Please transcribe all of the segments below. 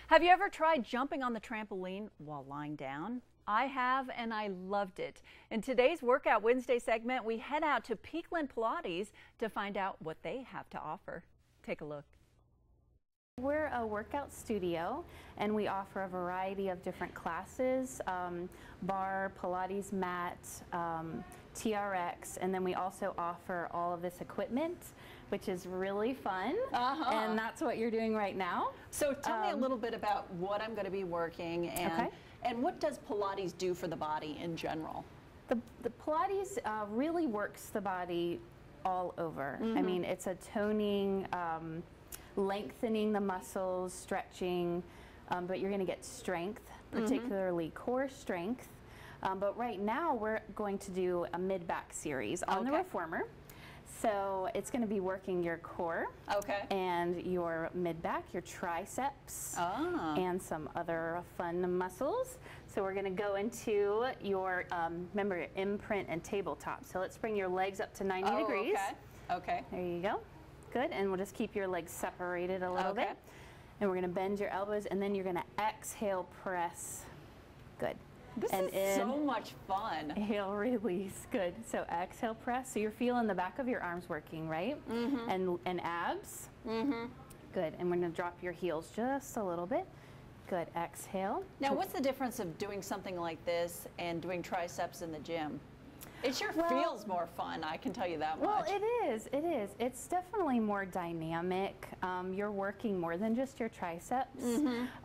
Have you ever tried jumping on the trampoline while lying down? I have, and I loved it. In today's Workout Wednesday segment, we head out to Peakland Pilates to find out what they have to offer. Take a look. We're a workout studio, and we offer a variety of different classes, bar, Pilates mat, TRX, and then we also offer all of this equipment, which is really fun, and that's what you're doing right now. So tell me a little bit about what I'm going to be working, and what does Pilates do for the body in general? The Pilates really works the body all over. I mean, it's a toning, lengthening the muscles, stretching, but you're going to get strength, particularly core strength. But right now we're going to do a mid-back series on the reformer. So it's going to be working your core and your mid-back, your triceps, and some other fun muscles. So we're going to go into your, remember, your imprint and tabletop. So let's bring your legs up to 90 degrees. Okay. There you go. Good, and we'll just keep your legs separated a little bit. And we're going to bend your elbows, and then you're going to exhale, press. Good. This is so much fun. Inhale, release. Good. So exhale, press. So you're feeling the back of your arms working, right? And abs. Good. And we're going to drop your heels just a little bit. Good. Exhale. Now, what's the difference of doing something like this and doing triceps in the gym? It sure feels more fun, I can tell you that much. Well, it is. It is. It's definitely more dynamic. You're working more than just your triceps.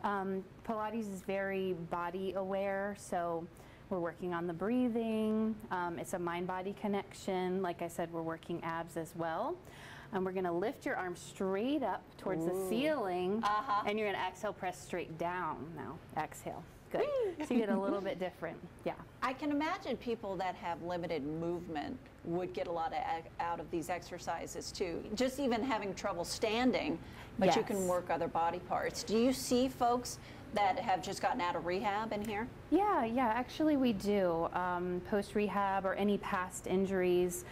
Pilates is very body aware, so we're working on the breathing. It's a mind-body connection. Like I said, we're working abs as well. And we're going to lift your arms straight up towards the ceiling, and you're going to exhale, press straight down now. Exhale. Good. So you get a little bit different. Yeah. I can imagine people that have limited movement would get a lot out of these exercises too. Just even having trouble standing, but you can work other body parts. Do you see folks that have just gotten out of rehab in here? Yeah, actually we do. Post-rehab or any past injuries,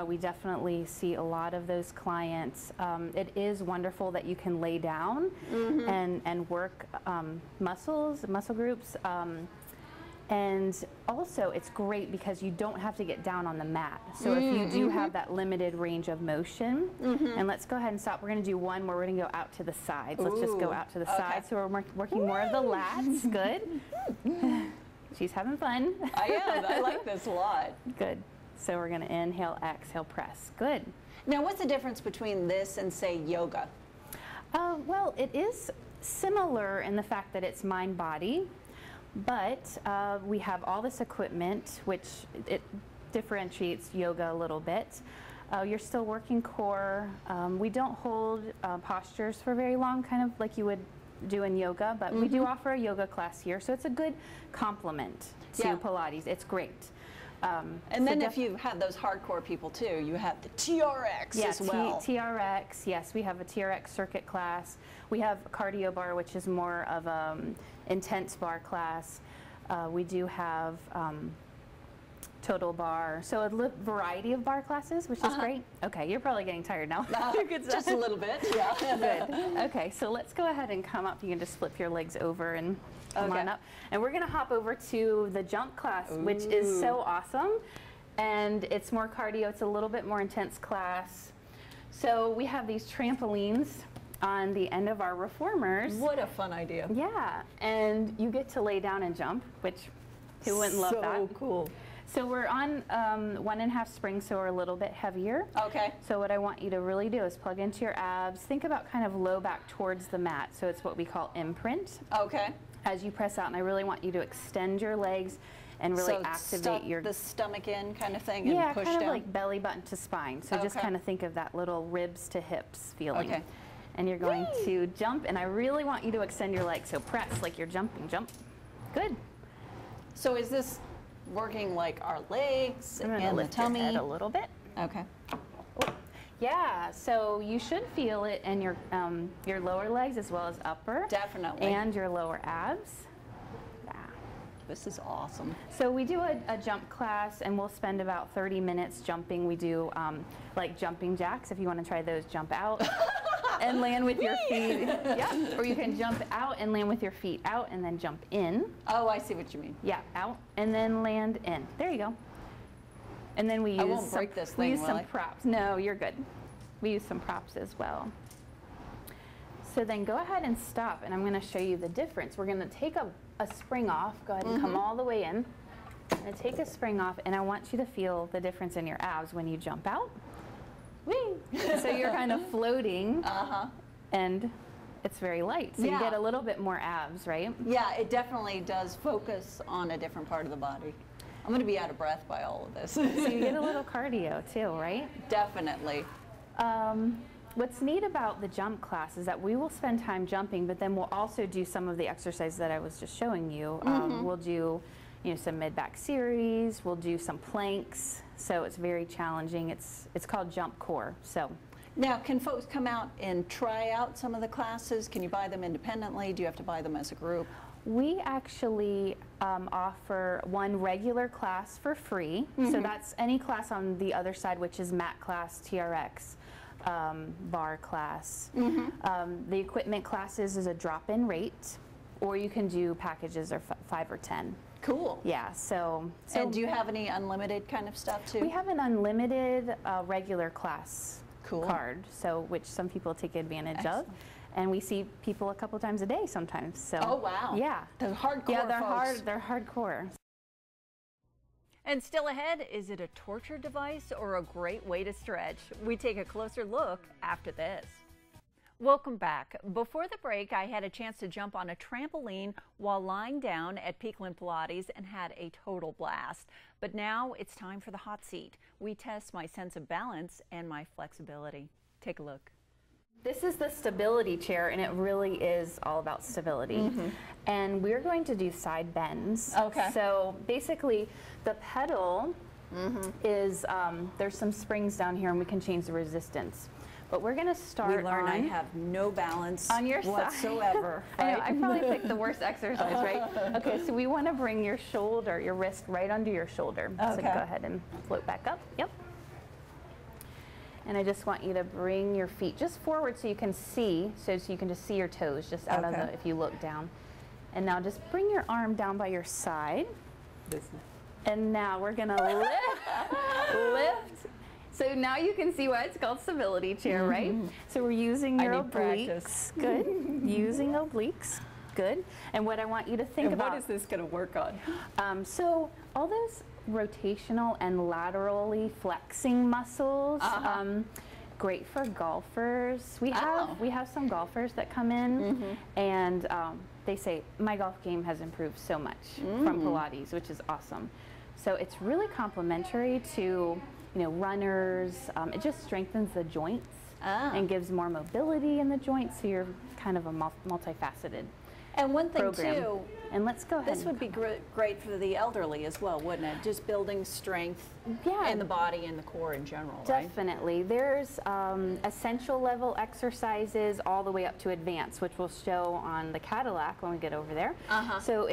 we definitely see a lot of those clients. It is wonderful that you can lay down and work muscle groups. And also it's great because you don't have to get down on the mat. So if you do have that limited range of motion, and let's go ahead and stop. We're going to do one where we're going to go out to the sides. Let's just go out to the sides. So we're working more of the lats. Good. She's having fun. I am. I like this a lot. Good. So we're going to inhale, exhale, press. Good. Now, what's the difference between this and, say, yoga? Well, it is similar in the fact that it's mind-body. But we have all this equipment, which it differentiates yoga a little bit. You're still working core. We don't hold postures for very long, kind of like you would do in yoga, but we do offer a yoga class here, so it's a good complement to Pilates. It's great. And then if you have those hardcore people too, you have the TRX as well. TRX, yes, we have a TRX circuit class. We have a cardio bar, which is more of a intense bar class. We do have total bar, so a variety of bar classes, which is great. Okay, you're probably getting tired now. Just a little bit, yeah. Good. Okay, so let's go ahead and come up. You can just flip your legs over and come on up. And we're going to hop over to the jump class, which is so awesome. And it's more cardio. It's a little bit more intense class. So we have these trampolines on the end of our reformers. What a fun idea. Yeah, and you get to lay down and jump, which who wouldn't love that? So cool. So we're on 1.5 springs, so we're a little bit heavier. Okay. So what I want you to really do is plug into your abs. Think about kind of low back towards the mat. So it's what we call imprint. Okay. As you press out, and I really want you to extend your legs and really activate your the stomach in kind of thing and push kind down. of like belly button to spine. So just kind of think of that little ribs to hips feeling. Okay. And you're going to jump, and I really want you to extend your legs. So press like you're jumping, jump. Good. So is this working like our legs and the tummy? Your head a little bit. Okay. Oh. Yeah, so you should feel it in your lower legs as well as upper. Definitely. And your lower abs. Yeah. This is awesome. So we do a jump class, and we'll spend about 30 minutes jumping. We do like jumping jacks, if you want to try those, jump out. and land with your feet. Yeah. Or you can jump out and land with your feet out and then jump in. Oh, I see what you mean. Yeah, out and then land in. There you go. And then we use I won't break this thing, we use will some I? props. No, you're good. We use some props as well. So then go ahead and stop, and I'm going to show you the difference. We're going to take a spring off. Go ahead and come all the way in. I'm going to take a spring off, and I want you to feel the difference in your abs when you jump out. Whee! So you're kind of floating, and it's very light. So you get a little bit more abs, right? Yeah, it definitely does focus on a different part of the body. I'm going to be out of breath by all of this. So you get a little cardio too, right? Definitely. What's neat about the jump class is that we will spend time jumping, but then we'll also do some of the exercises that I was just showing you. We'll do, some mid-back series. We'll do some planks. So it's very challenging. It's called Jump Core. So now, can folks come out and try out some of the classes? Can you buy them independently? Do you have to buy them as a group? we actually offer one regular class for free. So that's any class on the other side, which is mat class, TRX. Bar class. The equipment classes is a drop-in rate, or you can do packages or 5 or 10. Cool. Yeah, so and do you have any unlimited kind of stuff too? We have an unlimited regular class cool. card, so which some people take advantage Excellent. of. And we see people a couple times a day sometimes. So oh wow. Yeah. They're hardcore. Yeah, they're folks. they're hardcore. And still ahead, is it a torture device or a great way to stretch? We take a closer look after this. Welcome back. Before the break, I had a chance to jump on a trampoline while lying down at Peakland Pilates and had a total blast. But now it's time for the hot seat. We test my sense of balance and my flexibility. Take a look. This is the stability chair, and it really is all about stability. And we're going to do side bends. Okay. So basically, the pedal is, there's some springs down here, and we can change the resistance. But we're going to start We learn I have no balance on your whatsoever. I know, right? I probably picked the worst exercise, right? Okay, so we want to bring your shoulder, your wrist right under your shoulder. So Okay. go ahead and float back up. Yep. And I just want you to bring your feet just forward so you can see, so you can just see your toes just out of Okay. the, if you look down. And now just bring your arm down by your side. And now we're gonna lift. So now you can see why it's called stability chair, right? So we're using your need practice. obliques. Good. Using obliques. Good. And what I want you to think And about. what is this going to work on? So all those rotational and laterally flexing muscles, great for golfers. We have some golfers that come in and they say, my golf game has improved so much from Pilates, which is awesome. So it's really complementary to runners. It just strengthens the joints and gives more mobility in the joints, so you're kind of a multifaceted And one thing program. too, And let's go ahead. this would be great for the elderly as well, wouldn't it? Just building strength Yeah. in the body and the core in general, right? Definitely. There's essential level exercises all the way up to advanced, which we'll show on the Cadillac when we get over there. So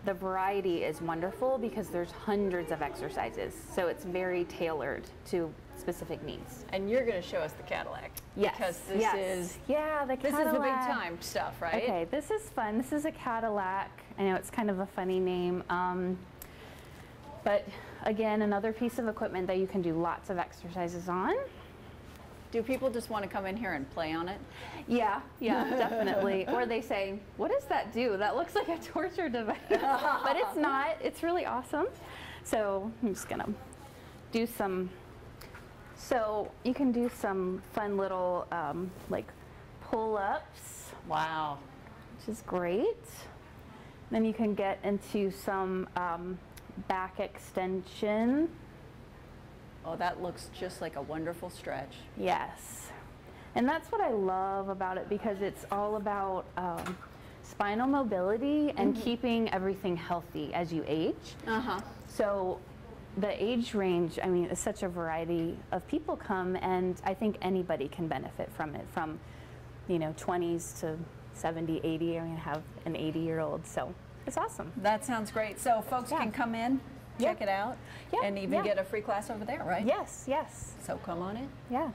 the variety is wonderful because there's hundreds of exercises. So it's very tailored to specific needs. And you're going to show us the Cadillac. Yes. Because this is the Cadillac. this is the big time stuff, right? Okay, this is fun. This is a Cadillac. I know it's kind of a funny name. But again, another piece of equipment that you can do lots of exercises on. Do people just want to come in here and play on it? Yeah, definitely. Or they say, what does that do? That looks like a torture device. But it's not. It's really awesome. So I'm just going to do some. So you can do some fun little like pull-ups. Wow. Which is great. Then you can get into some back extension. Oh, that looks just like a wonderful stretch. Yes. And that's what I love about it, because it's all about spinal mobility and keeping everything healthy as you age. So the age range, I mean, it's such a variety of people come, and I think anybody can benefit from it, from 20s to 70, 80. I mean, I have an 80-year-old, so it's awesome. That sounds great. So folks can come in, check it out, and even Yeah. get a free class over there, right? Yes, yes. So come on in. Yeah.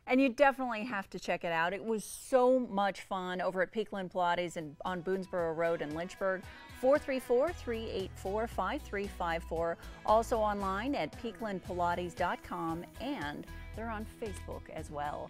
And you definitely have to check it out. It was so much fun over at Peakland Pilates on Boonesboro Road in Lynchburg. 434-384-5354. Also online at peaklandpilates.com, and they're on Facebook as well.